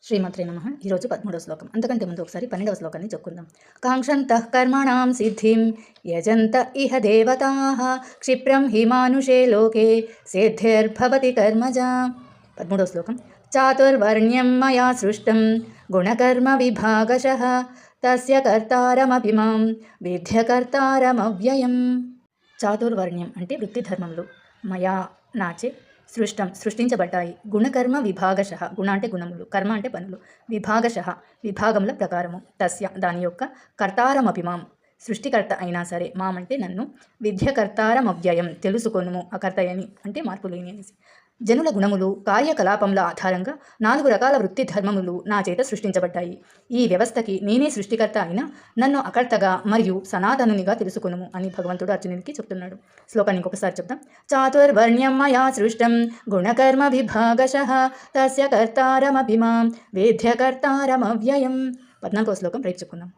శ్రీమాత్రే నమః. ఈరోజు 13వ శ్లోకం. అంతకంటే ముందు ఒకసారి 12వ శ్లోకాన్ని చెప్పుకుందాం. కాంక్షంతః కర్మణాం సిద్ధిం యజంత ఇహ దేవతాః క్షిప్రం హి మానుషే లోకే సిద్ధిర్భవతి కర్మజా. 13వ శ్లోకం. చాతుర్వర్ణ్యం మయా సృష్టం గుణకర్మ విభాగశః తస్య కర్తారమపి మాం విద్య కర్తారమవ్యయం. చాతుర్వర్ణ్యం అంటే వృత్తి ధర్మములు. మయా నాచే సృష్టించబడ్డాయి. గుణకర్మ విభాగశ, గుణ అంటే గుణములు, కర్మ అంటే పనులు, విభాగశ విభాగముల ప్రకారము, తస్య దాని యొక్క కర్తారమభిమాం సృష్టికర్త అయినా సరే, మాం అంటే నన్ను, విద్యకర్తారమవ్యయం తెలుసుకొనుము, అకర్తయని అంటే మార్పు లేని అనేసి. జనుల గుణములు కార్యకలాపంల ఆధారంగా 4 రకాల వృత్తి ధర్మములు నా చేత సృష్టించబడ్డాయి. ఈ వ్యవస్థకి నేనే సృష్టికర్త అయినా నన్ను అకర్తగా మరియు సనాతనునిగా తెలుసుకొనుము అని భగవంతుడు అర్జునునికి చెప్తున్నాడు. శ్లోకాన్ని ఇంకొకసారి చెప్తాం. చాతుర్వర్ణ్యం మయా సృష్టం గుణకర్మ విభాగశః తస్య కర్తారమపి మాం విద్య కర్తారమవ్యయం. 14వ శ్లోకం రేపు చెప్పుకుందాం.